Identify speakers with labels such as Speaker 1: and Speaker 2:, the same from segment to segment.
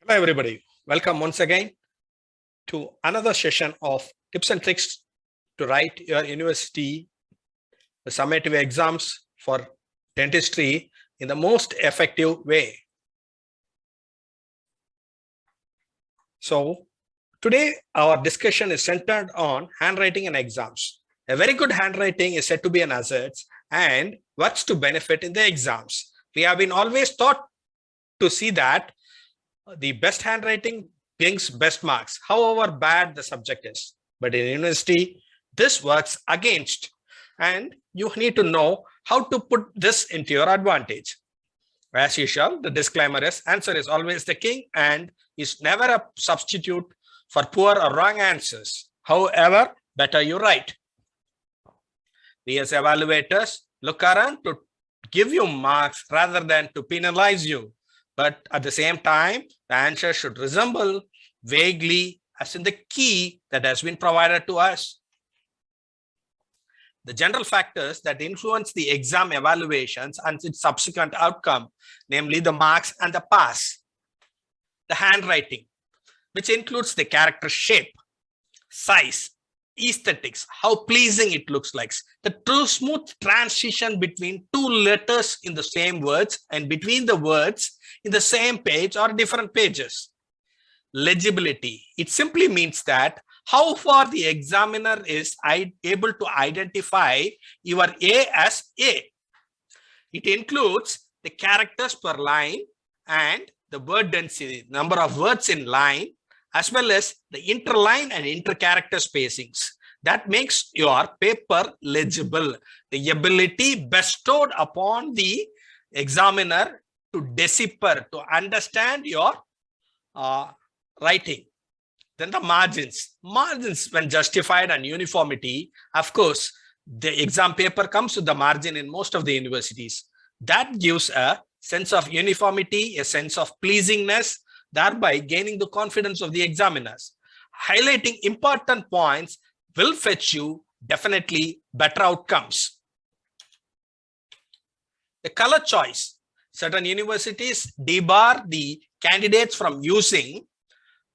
Speaker 1: Hello, everybody. Welcome once again to another session of tips and tricks to write your university summative exams for dentistry in the most effective way. So, today our discussion is centered on handwriting and exams. A very good handwriting is said to be an asset and works to benefit in the exams. We have been always taught to see that the best handwriting brings best marks, however bad the subject is. But in university, this works against, and you need to know how to put this into your advantage. As usual, the disclaimer is answer is always the king and is never a substitute for poor or wrong answers. However, better you write. We as evaluators look around to give you marks rather than to penalize you. But at the same time, the answer should resemble vaguely as in the key that has been provided to us. The general factors that influence the exam evaluations and its subsequent outcome, namely the marks and the pass. The handwriting, which includes the character shape, size, aesthetics, how pleasing it looks like, the true smooth transition between two letters in the same words and between the words in the same page or different pages. Legibility, it simply means that how far the examiner is able to identify your A as A. It includes the characters per line and the word density, number of words in line, as well as the interline and intercharacter spacings. That makes your paper legible. The ability bestowed upon the examiner to decipher, to understand your writing. Then the margins. Margins, when justified, and uniformity, of course, the exam paper comes with the margin in most of the universities. That gives a sense of uniformity, a sense of pleasingness, thereby gaining the confidence of the examiners. Highlighting important points will fetch you definitely better outcomes. The color choice. Certain universities debar the candidates from using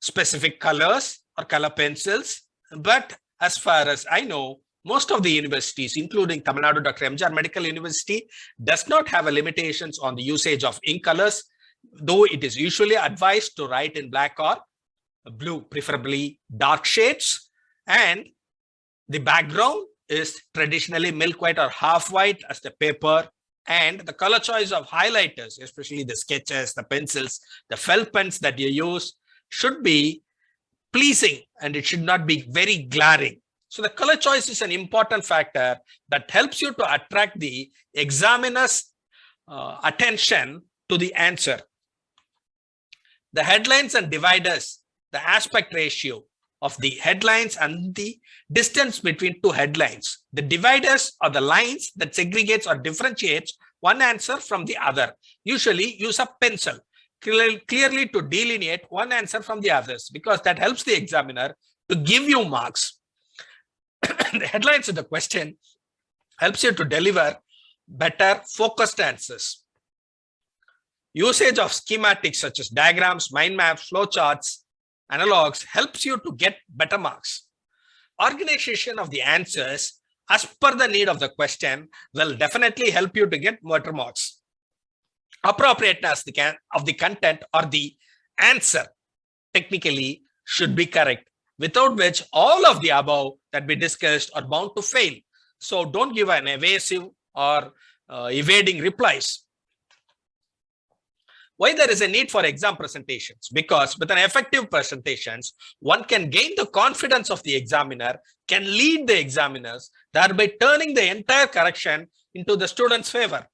Speaker 1: specific colors or color pencils. But as far as I know, most of the universities, including Tamil Nadu Dr. M.G.R. Medical University, does not have a limitations on the usage of ink colors, though it is usually advised to write in black or blue, preferably dark shades. And the background is traditionally milk white or half white as the paper. And the color choice of highlighters, especially the sketches, the pencils, the felt pens that you use, should be pleasing and it should not be very glaring. So the color choice is an important factor that helps you to attract the examiner's attention to the answer. The headlines and dividers, the aspect ratio of the headlines and the distance between two headlines. The dividers are the lines that segregates or differentiates one answer from the other. Usually use a pencil clearly to delineate one answer from the others, because that helps the examiner to give you marks. The headlines of the question helps you to deliver better focused answers. Usage of schematics such as diagrams, mind maps, flowcharts, analogs helps you to get better marks. Organization of the answers as per the need of the question will definitely help you to get better marks. Appropriateness of the content or the answer technically should be correct, without which all of the above that we discussed are bound to fail. So don't give an evasive or evading replies. Why there is a need for exam presentations? Because with an effective presentations, one can gain the confidence of the examiner, can lead the examiners, thereby turning the entire correction into the student's favor.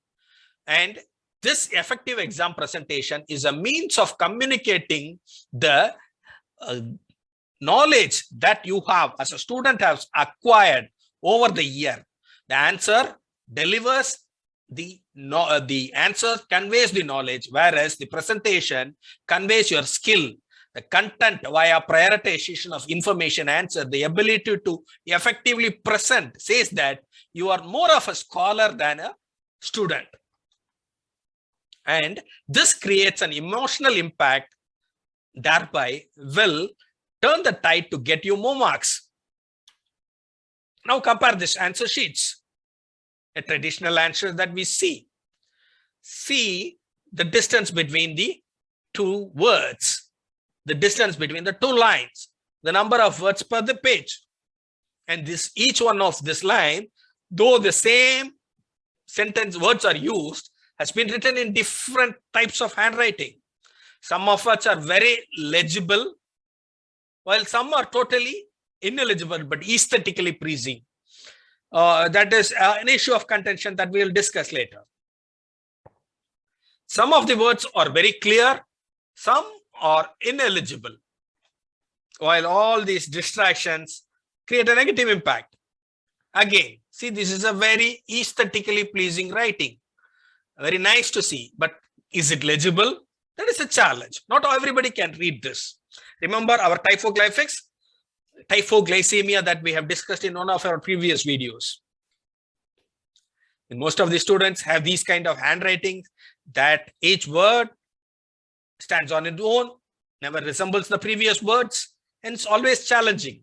Speaker 1: And this effective exam presentation is a means of communicating the knowledge that you have as a student has acquired over the year. The answer delivers the answer conveys the knowledge, whereas the presentation conveys your skill. The content via prioritization of information answer, the ability to effectively present says that you are more of a scholar than a student. And this creates an emotional impact thereby will turn the tide to get you more marks. Now compare this answer sheets. A traditional answer that we see. See the distance between the two words, the distance between the two lines, the number of words per the page. And this each one of this line, though the same sentence words are used, has been written in different types of handwriting. Some of which are very legible, while some are totally ineligible but aesthetically pleasing. That is an issue of contention that we will discuss later. Some of the words are very clear, some are ineligible, while all these distractions create a negative impact. Again, see, this is a very aesthetically pleasing writing. Very nice to see, but is it legible? That is a challenge. Not everybody can read this. Remember our typoglyphics, typoglycemia that we have discussed in one of our previous videos. And most of the students have these kind of handwriting that each word stands on its own, never resembles the previous words, and it's always challenging.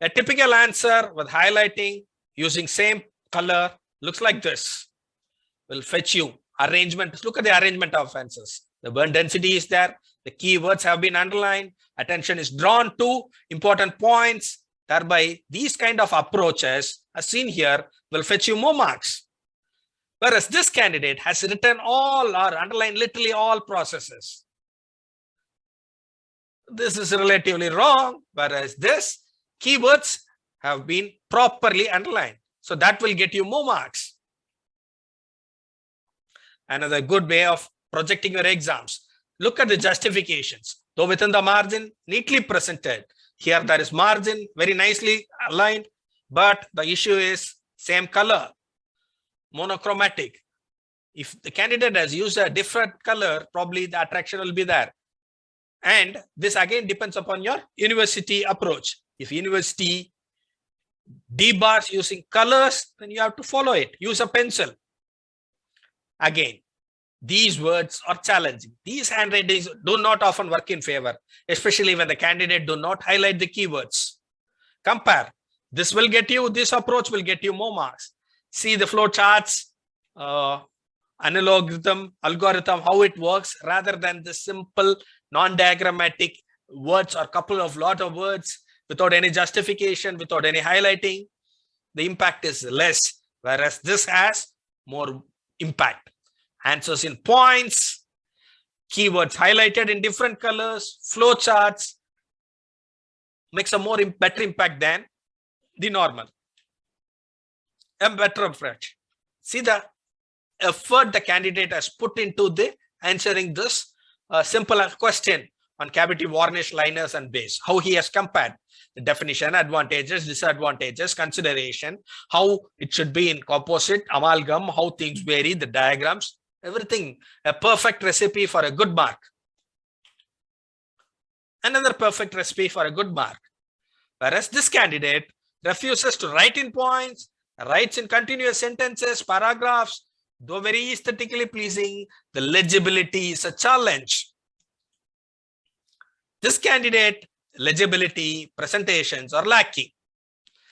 Speaker 1: A typical answer with highlighting using same color looks like this. Will fetch you arrangement. Look at the arrangement of answers. The word density is there. The keywords have been underlined. Attention is drawn to important points. Thereby, these kind of approaches, as seen here, will fetch you more marks. Whereas this candidate has written all or underlined literally all processes. This is relatively wrong, whereas this keywords have been properly underlined. So that will get you more marks. Another good way of projecting your exams. Look at the justifications. Though within the margin, neatly presented. Here there is margin, very nicely aligned, but the issue is same color, monochromatic. If the candidate has used a different color, probably the attraction will be there. And this again depends upon your university approach. If university debars using colors, then you have to follow it. Use a pencil. Again, these words are challenging. These handwritings do not often work in favor, especially when the candidate do not highlight the keywords. Compare. This will get you, this approach will get you more marks. See the flow charts, algorithm, how it works, rather than the simple non-diagrammatic words or couple of lot of words without any justification, without any highlighting. The impact is less, whereas this has more impact. Answers in points, keywords highlighted in different colors, flow charts, makes a better impact than the normal. A better approach. See the effort the candidate has put into the answering this simple question on cavity varnish, liners, and base. How he has compared the definition, advantages, disadvantages, consideration, how it should be in composite, amalgam, how things vary, the diagrams, everything. A perfect recipe for a good mark. Another perfect recipe for a good mark. Whereas this candidate refuses to write in points, writes in continuous sentences, paragraphs. Though very aesthetically pleasing, the legibility is a challenge. This candidate, legibility, presentations are lacking.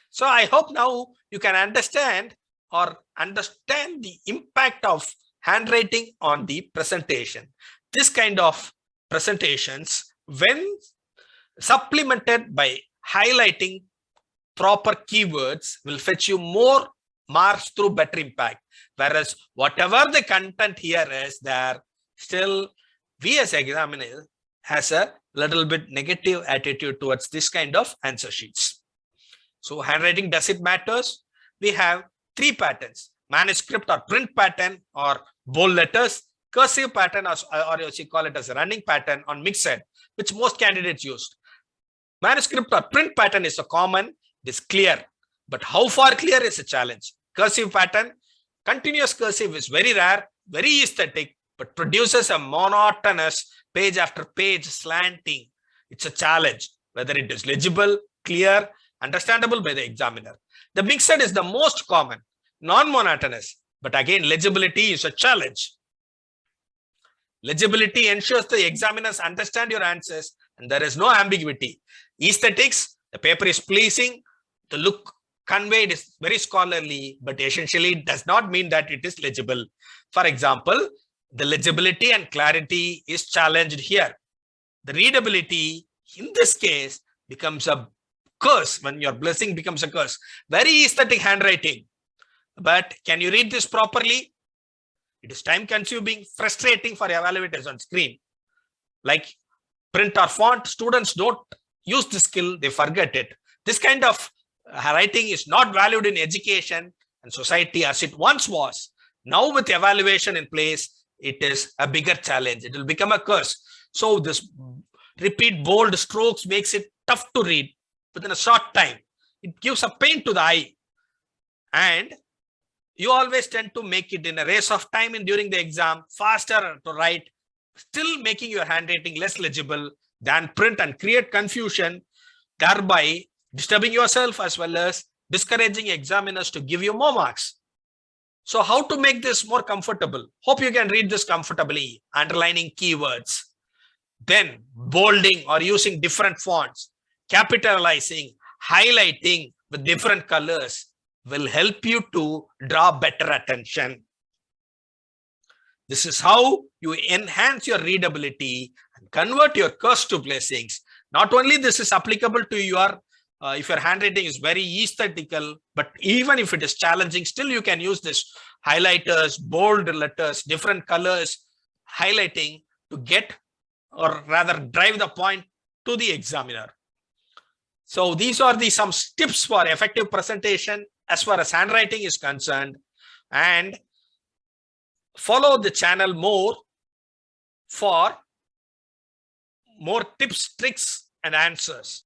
Speaker 1: So I hope now you can understand the impact of handwriting on the presentation. This kind of presentations, when supplemented by highlighting proper keywords, will fetch you more marks through better impact. Whereas whatever the content here is there, still we as examiner has a little bit negative attitude towards this kind of answer sheets. So handwriting, does it matters? We have three patterns: manuscript or print pattern, or bold letters, cursive pattern, or you call it as a running pattern on mixed, which most candidates used. Manuscript or print pattern is a common, it is clear, but how far clear is a challenge. Cursive pattern, continuous cursive is very rare, very aesthetic, but produces a monotonous page after page slanting. It's a challenge, whether it is legible, clear, understandable by the examiner. The mixed is the most common, non-monotonous, but again, legibility is a challenge. Legibility ensures the examiners understand your answers and there is no ambiguity. Aesthetics, the paper is pleasing, the look conveyed is very scholarly, but essentially does not mean that it is legible. For example, the legibility and clarity is challenged here. The readability in this case becomes a curse when your blessing becomes a curse. Very aesthetic handwriting, but can you read this properly? It is time consuming, frustrating for evaluators on screen. Like print or font, students don't use the skill, they forget it. This kind of writing is not valued in education and society as it once was. Now with evaluation in place, it is a bigger challenge. It will become a curse. So this repeat bold strokes makes it tough to read within a short time. It gives a pain to the eye. And you always tend to make it in a race of time and during the exam, faster to write, still making your handwriting less legible than print and create confusion, thereby disturbing yourself as well as discouraging examiners to give you more marks. So how to make this more comfortable? Hope you can read this comfortably, underlining keywords, then bolding or using different fonts, capitalizing, highlighting with different colors will help you to draw better attention. This is how you enhance your readability and convert your curse to blessings. Not only this is applicable to your if your handwriting is very aesthetical, but even if it is challenging, still you can use this highlighters, bold letters, different colors, highlighting to get or rather drive the point to the examiner. So these are the some tips for effective presentation as far as handwriting is concerned, and follow the channel more for more tips, tricks, and answers.